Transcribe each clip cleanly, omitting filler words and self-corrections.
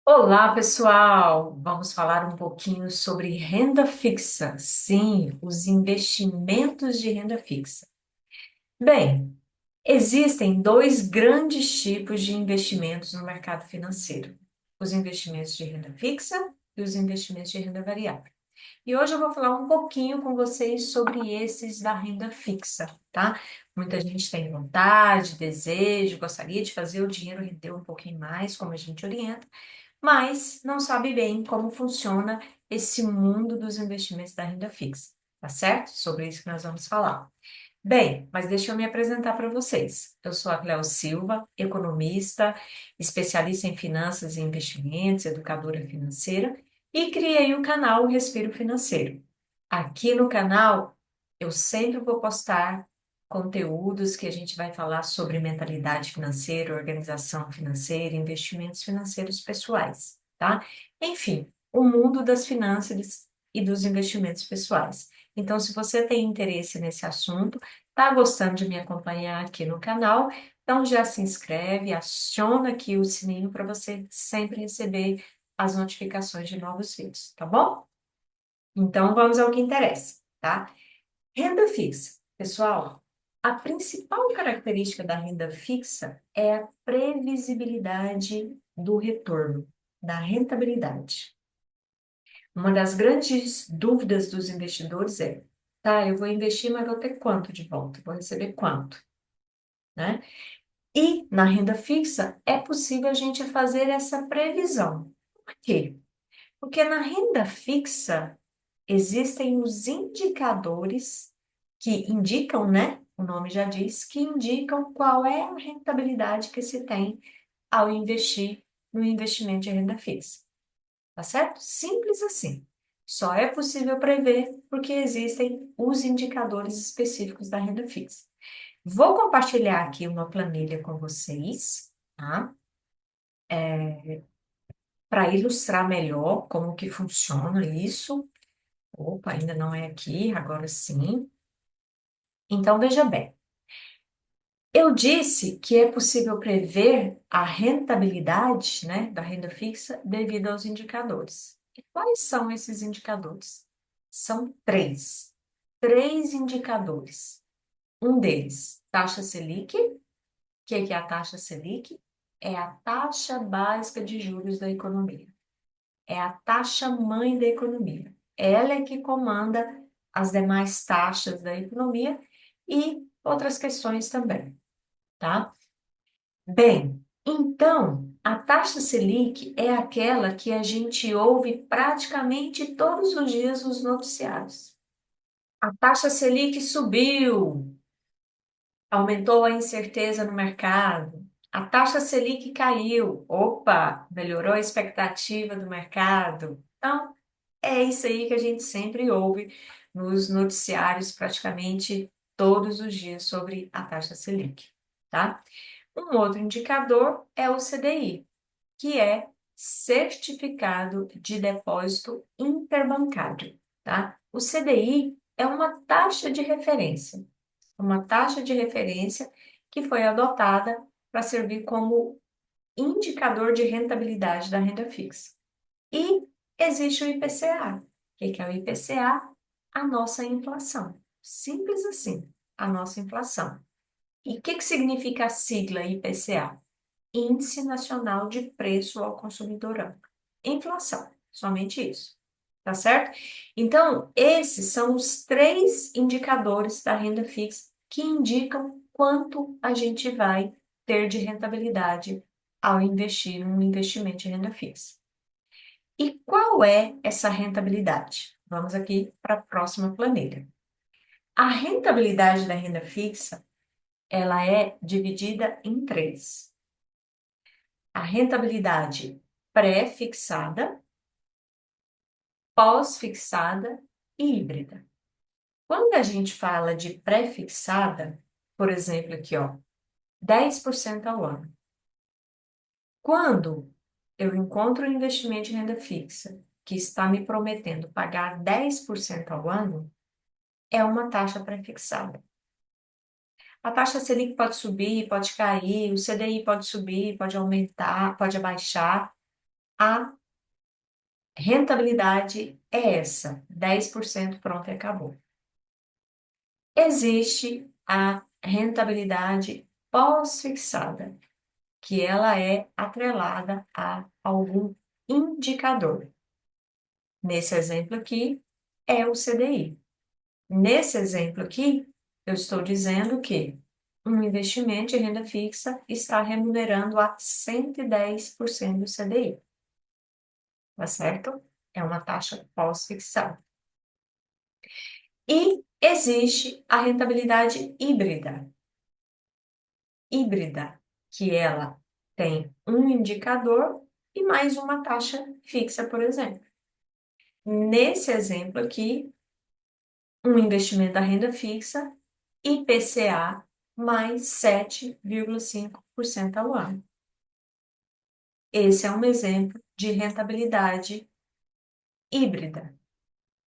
Olá, pessoal! Vamos falar um pouquinho sobre renda fixa. Sim, os investimentos de renda fixa. Bem, existem dois grandes tipos de investimentos no mercado financeiro: os investimentos de renda fixa e os investimentos de renda variável. E hoje eu vou falar um pouquinho com vocês sobre esses da renda fixa, tá? Muita gente tem vontade, desejo, gostaria de fazer o dinheiro render um pouquinho mais, como a gente orienta, mas não sabe bem como funciona esse mundo dos investimentos da renda fixa, tá certo? Sobre isso que nós vamos falar. Bem, mas deixa eu me apresentar para vocês. Eu sou a Cleo Silva, economista, especialista em finanças e investimentos, educadora financeira, e criei o canal Respiro Financeiro. Aqui no canal, eu sempre vou postar conteúdos que a gente vai falar sobre mentalidade financeira, organização financeira, investimentos financeiros pessoais, tá? Enfim, o mundo das finanças e dos investimentos pessoais. Então, se você tem interesse nesse assunto, tá gostando de me acompanhar aqui no canal, então já se inscreve, aciona aqui o sininho para você sempre receber as notificações de novos vídeos, tá bom? Então, vamos ao que interessa, tá? Renda fixa. Pessoal, a principal característica da renda fixa é a previsibilidade do retorno, da rentabilidade. Uma das grandes dúvidas dos investidores é, tá, eu vou investir, mas vou ter quanto de volta? Vou receber quanto, né? E na renda fixa é possível a gente fazer essa previsão. Por quê? Porque na renda fixa existem os indicadores que indicam, né? O nome já diz, que indicam qual é a rentabilidade que se tem ao investir no investimento de renda fixa. Tá certo? Simples assim. Só é possível prever porque existem os indicadores específicos da renda fixa. Vou compartilhar aqui uma planilha com vocês, tá? Para ilustrar melhor como que funciona isso. Opa, ainda não é aqui, agora sim. Então, veja bem. Eu disse que é possível prever a rentabilidade, né, da renda fixa devido aos indicadores. E quais são esses indicadores? São três. Três indicadores. Um deles, taxa Selic. O que é a taxa Selic? É a taxa básica de juros da economia. É a taxa mãe da economia. Ela é que comanda as demais taxas da economia e outras questões também, tá? Bem, então, a taxa Selic é aquela que a gente ouve praticamente todos os dias nos noticiários. A taxa Selic subiu, aumentou a incerteza no mercado. A taxa Selic caiu. Opa, melhorou a expectativa do mercado. Então, é isso aí que a gente sempre ouve nos noticiários praticamente todos os dias sobre a taxa Selic, tá? Um outro indicador é o CDI, que é Certificado de Depósito Interbancário, tá? O CDI é uma taxa de referência que foi adotada para servir como indicador de rentabilidade da renda fixa. E existe o IPCA. O que é o IPCA? A nossa inflação. Simples assim, a nossa inflação. E o que significa a sigla IPCA? Índice Nacional de Preço ao Consumidor Amplo. Inflação, somente isso. Tá certo? Então, esses são os três indicadores da renda fixa que indicam quanto a gente vai ter de rentabilidade ao investir num investimento de renda fixa. E qual é essa rentabilidade? Vamos aqui para a próxima planilha. A rentabilidade da renda fixa, ela é dividida em três. A rentabilidade pré-fixada, pós-fixada e híbrida. Quando a gente fala de pré-fixada, por exemplo, aqui, ó, 10% ao ano. Quando eu encontro um investimento de renda fixa que está me prometendo pagar 10% ao ano, é uma taxa pré-fixada. A taxa Selic pode subir, pode cair, o CDI pode subir, pode aumentar, pode abaixar, a rentabilidade é essa, 10% pronto e acabou. Existe a rentabilidade pós-fixada, que ela é atrelada a algum indicador. Nesse exemplo aqui, é o CDI. Nesse exemplo aqui, eu estou dizendo que um investimento de renda fixa está remunerando a 110% do CDI, tá certo? É uma taxa pós-fixada. E existe a rentabilidade híbrida, que ela tem um indicador e mais uma taxa fixa, por exemplo. Nesse exemplo aqui, um investimento da renda fixa, IPCA mais 7,5% ao ano. Esse é um exemplo de rentabilidade híbrida,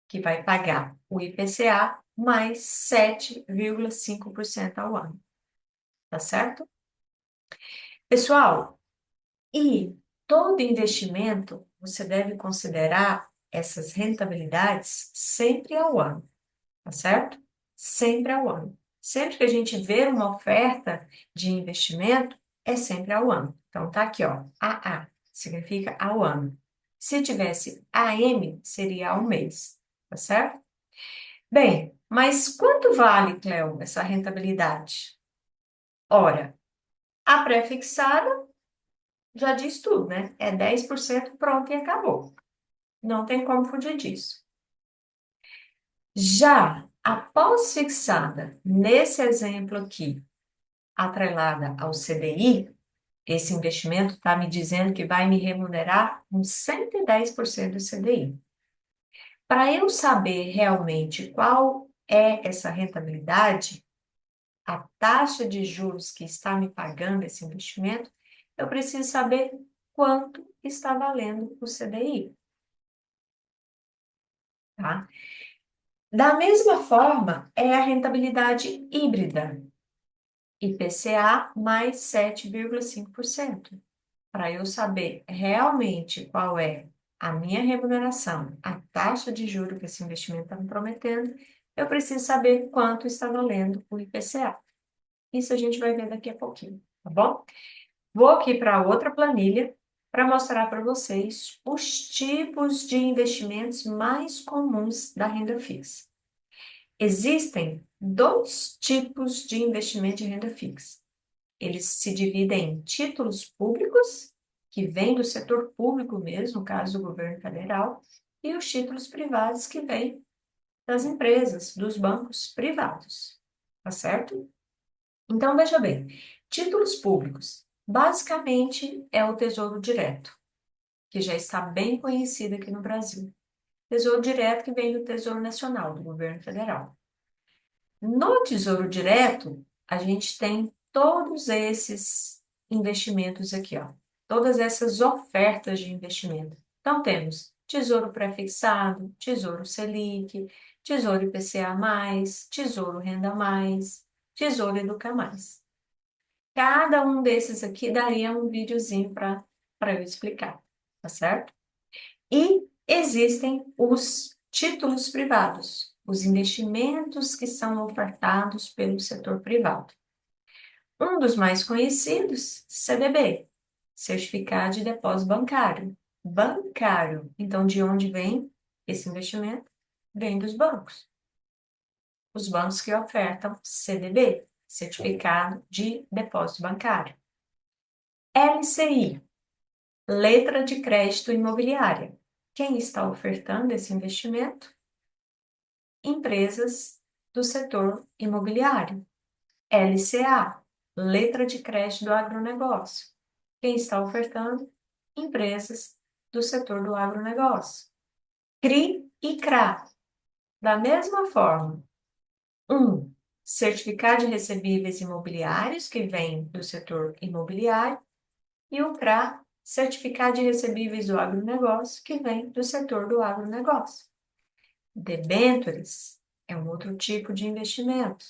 que vai pagar o IPCA mais 7,5% ao ano. Tá certo? Pessoal, e todo investimento você deve considerar essas rentabilidades sempre ao ano, tá certo? Sempre ao ano. Sempre que a gente vê uma oferta de investimento, é sempre ao ano. Então tá aqui, ó, AA significa ao ano. Se tivesse AM, seria ao mês, tá certo? Bem, mas quanto vale, Cleo, essa rentabilidade? Ora, a pré-fixada já diz tudo, né? É 10% pronto e acabou. Não tem como fugir disso. Já a pós-fixada, nesse exemplo aqui, atrelada ao CDI, esse investimento está me dizendo que vai me remunerar com 110% do CDI. Para eu saber realmente qual é essa rentabilidade, a taxa de juros que está me pagando esse investimento, eu preciso saber quanto está valendo o CDI, tá? Da mesma forma, é a rentabilidade híbrida, IPCA mais 7,5%. Para eu saber realmente qual é a minha remuneração, a taxa de juros que esse investimento está me prometendo, eu preciso saber quanto está valendo o IPCA. Isso a gente vai ver daqui a pouquinho, tá bom? Vou aqui para outra planilha para mostrar para vocês os tipos de investimentos mais comuns da renda fixa. Existem dois tipos de investimento de renda fixa. Eles se dividem em títulos públicos, que vêm do setor público mesmo, no caso do governo federal, e os títulos privados, que vêm das empresas, dos bancos privados. Tá certo? Então, veja bem, títulos públicos, basicamente é o Tesouro Direto, que já está bem conhecido aqui no Brasil. Tesouro Direto que vem do Tesouro Nacional, do governo federal. No Tesouro Direto, a gente tem todos esses investimentos aqui, ó. Todas essas ofertas de investimento. Então, temos Tesouro Prefixado, Tesouro Selic, Tesouro IPCA+, Tesouro Renda+, Tesouro Educa+. Cada um desses aqui daria um videozinho para eu explicar, tá certo? E existem os títulos privados, os investimentos que são ofertados pelo setor privado. Um dos mais conhecidos, CDB, Certificado de Depósito Bancário. Bancário. Então, de onde vem esse investimento? Vem dos bancos. Os bancos que ofertam CDB, Certificado de Depósito Bancário. LCI, Letra de Crédito Imobiliária. Quem está ofertando esse investimento? Empresas do setor imobiliário. LCA, Letra de Crédito do Agronegócio. Quem está ofertando? Empresas do setor do agronegócio. CRI e CRA. Da mesma forma, certificado de recebíveis imobiliários, que vem do setor imobiliário, e o CRA, certificado de recebíveis do agronegócio, que vem do setor do agronegócio. Debêntures é um outro tipo de investimento.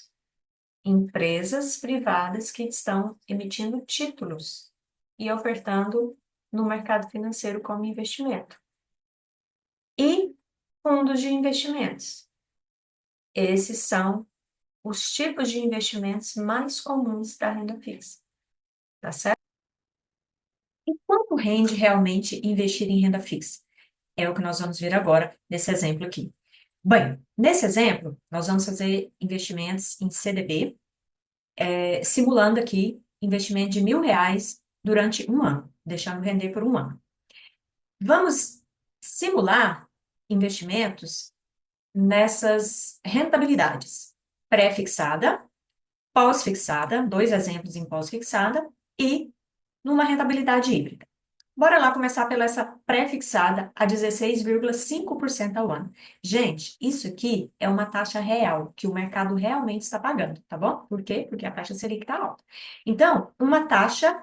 Empresas privadas que estão emitindo títulos e ofertando no mercado financeiro como investimento. E fundos de investimentos. Esses são os tipos de investimentos mais comuns da renda fixa, tá certo? E quanto rende realmente investir em renda fixa? É o que nós vamos ver agora nesse exemplo aqui. Bem, nesse exemplo, nós vamos fazer investimentos em CDB, simulando aqui investimento de R$ 1.000 durante um ano, deixando render por um ano. Vamos simular investimentos nessas rentabilidades pré-fixada, pós-fixada, dois exemplos em pós-fixada, e numa rentabilidade híbrida. Bora lá começar pela essa pré-fixada a 16,5% ao ano. Gente, isso aqui é uma taxa real, que o mercado realmente está pagando, tá bom? Por quê? Porque a taxa Selic está alta. Então, uma taxa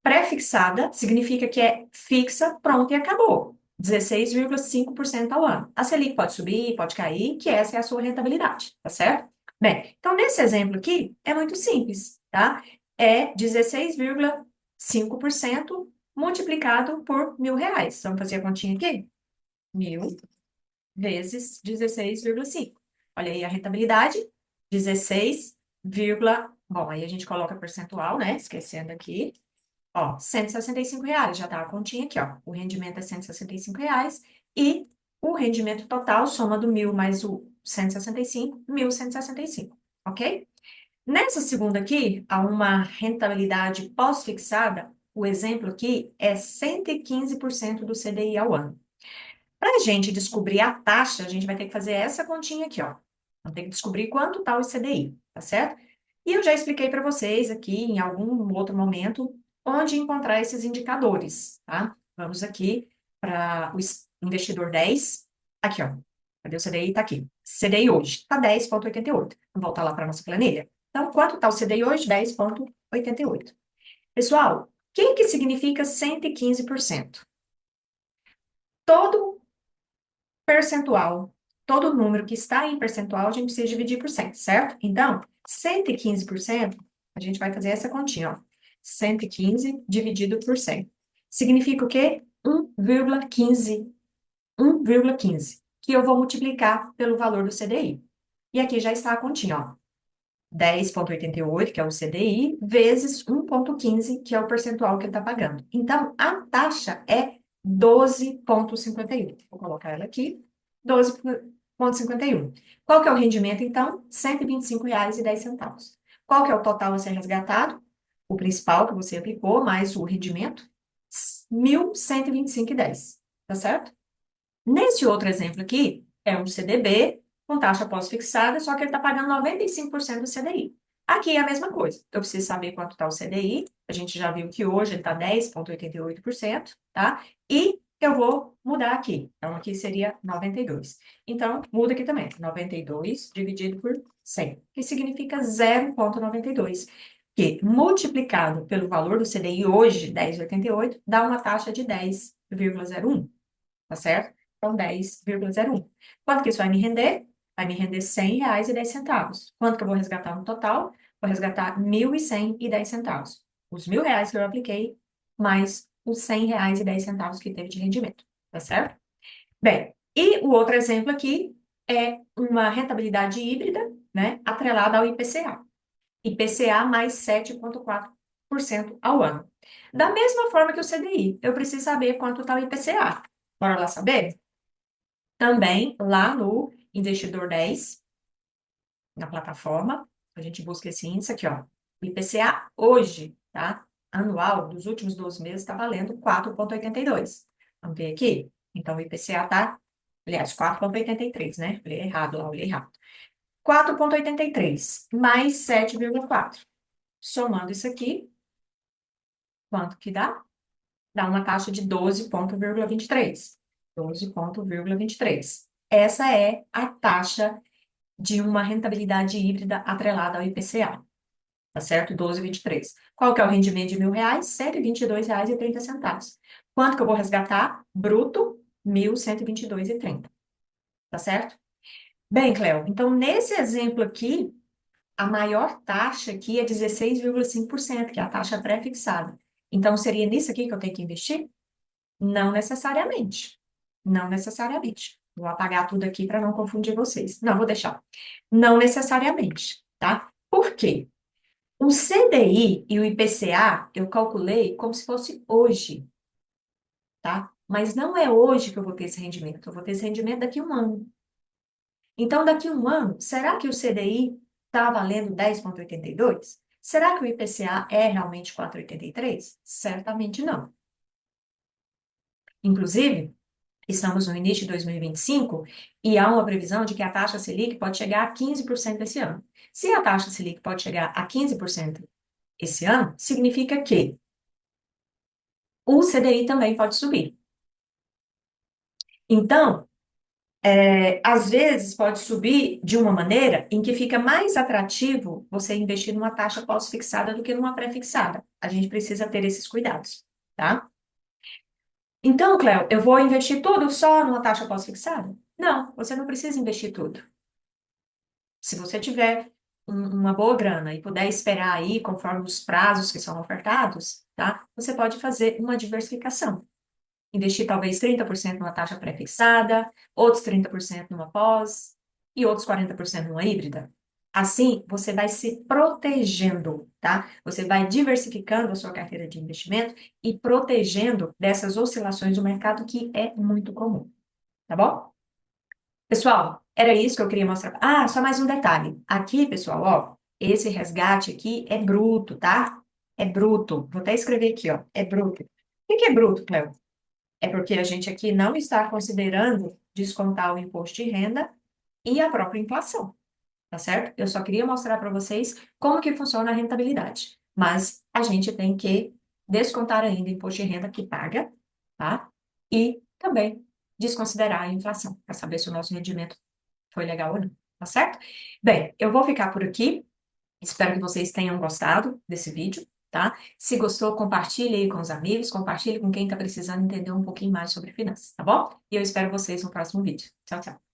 pré-fixada significa que é fixa, pronto e acabou. 16,5% ao ano. A Selic pode subir, pode cair, que essa é a sua rentabilidade, tá certo? Bem, então nesse exemplo aqui é muito simples, tá? É 16,5% multiplicado por R$ 1.000. Vamos fazer a continha aqui? 1.000 vezes 16,5. Olha aí a rentabilidade, 16, bom, aí a gente coloca percentual, né? Esquecendo aqui. Ó, R$ 165, já tá a continha aqui, ó. O rendimento é R$ 165 e o rendimento total, soma do 1.000 mais o 165, 1.165, ok? Nessa segunda aqui, há uma rentabilidade pós-fixada, o exemplo aqui é 115% do CDI ao ano. Para a gente descobrir a taxa, a gente vai ter que fazer essa continha aqui, ó. Vamos ter que descobrir quanto está o CDI, tá certo? E eu já expliquei para vocês aqui, em algum outro momento, onde encontrar esses indicadores, tá? Vamos aqui para o investidor 10. Aqui, ó. Cadê o CDI? Está aqui. CDI hoje está 10,88. Vamos voltar lá para a nossa planilha? Então, quanto está o CDI hoje? 10,88. Pessoal, o que significa 115%? Todo percentual, todo número que está em percentual, a gente precisa dividir por 100, certo? Então, 115%, a gente vai fazer essa continha, ó. 115 dividido por 100. Significa o quê? 1,15. 1,15, que eu vou multiplicar pelo valor do CDI. E aqui já está a continha, ó. 10,88, que é o CDI, vezes 1,15, que é o percentual que ele está pagando. Então, a taxa é 12,51. Vou colocar ela aqui, 12,51. Qual que é o rendimento, então? R$ 125,10. Qual que é o total a ser resgatado? O principal que você aplicou, mais o rendimento? R$ 1.125,10. Tá certo? Nesse outro exemplo aqui, é um CDB com taxa pós-fixada, só que ele está pagando 95% do CDI. Aqui é a mesma coisa. Eu preciso saber quanto está o CDI. A gente já viu que hoje ele está 10,88%, tá? E eu vou mudar aqui. Então, aqui seria 92. Então, muda aqui também. 92 dividido por 100, que significa 0,92. Que, multiplicado pelo valor do CDI hoje, 10,88, dá uma taxa de 10,01, tá certo? Então, 10,01. Quanto que isso vai me render? Vai me render R$ 100,10. Quanto que eu vou resgatar no total? Vou resgatar R$ 1.110. Os R$ 1.000 que eu apliquei, mais os R$ 100,10 que teve de rendimento, tá certo? Bem, e o outro exemplo aqui é uma rentabilidade híbrida, né, atrelada ao IPCA. IPCA mais 7,4% ao ano. Da mesma forma que o CDI, eu preciso saber quanto está o IPCA. Bora lá saber? Também lá no Investidor 10, na plataforma, a gente busca esse índice aqui, ó. O IPCA hoje, tá? Anual, dos últimos 12 meses, está valendo 4,82. Vamos ver aqui? Então, o IPCA tá, aliás, 4,83, né? Olhei errado lá, olhei errado. 4,83 mais 7,4. Somando isso aqui, quanto que dá? Dá uma taxa de 12,23. 12,23. Essa é a taxa de uma rentabilidade híbrida atrelada ao IPCA, tá certo? 12,23. Qual que é o rendimento de R$ 1.000? R$ 122,30. Quanto que eu vou resgatar? Bruto, R$ 1.122,30, tá certo? Bem, Cléo, então nesse exemplo aqui, a maior taxa aqui é 16,5%, que é a taxa pré-fixada. Então, seria nisso aqui que eu tenho que investir? Não necessariamente. Não necessariamente. Vou apagar tudo aqui para não confundir vocês. Não, vou deixar. Não necessariamente, tá? Por quê? O CDI e o IPCA eu calculei como se fosse hoje, tá? Mas não é hoje que eu vou ter esse rendimento. Eu vou ter esse rendimento daqui a um ano. Então, daqui a um ano, será que o CDI está valendo 10,82? Será que o IPCA é realmente 4,83? Certamente não. Inclusive, estamos no início de 2025 e há uma previsão de que a taxa Selic pode chegar a 15% esse ano. Se a taxa Selic pode chegar a 15% esse ano, significa que o CDI também pode subir. Então, às vezes pode subir de uma maneira em que fica mais atrativo você investir numa taxa pós-fixada do que numa pré-fixada. A gente precisa ter esses cuidados, tá? Então, Cléo, eu vou investir tudo só numa taxa pós-fixada? Não, você não precisa investir tudo. Se você tiver uma boa grana e puder esperar aí, conforme os prazos que são ofertados, tá? Você pode fazer uma diversificação. Investir talvez 30% numa taxa pré-fixada, outros 30% numa pós e outros 40% numa híbrida. Assim, você vai se protegendo, tá? Você vai diversificando a sua carteira de investimento e protegendo dessas oscilações do mercado que é muito comum, tá bom? Pessoal, era isso que eu queria mostrar. Ah, só mais um detalhe. Aqui, pessoal, ó, esse resgate aqui é bruto, tá? É bruto. Vou até escrever aqui, ó. É bruto. O que que é bruto, Cleo? É porque a gente aqui não está considerando descontar o imposto de renda e a própria inflação, tá certo? Eu só queria mostrar para vocês como que funciona a rentabilidade. Mas a gente tem que descontar ainda o imposto de renda que paga, tá? E também desconsiderar a inflação, para saber se o nosso rendimento foi legal ou não, tá certo? Bem, eu vou ficar por aqui. Espero que vocês tenham gostado desse vídeo, tá? Se gostou, compartilhe aí com os amigos, compartilhe com quem está precisando entender um pouquinho mais sobre finanças, tá bom? E eu espero vocês no próximo vídeo. Tchau, tchau.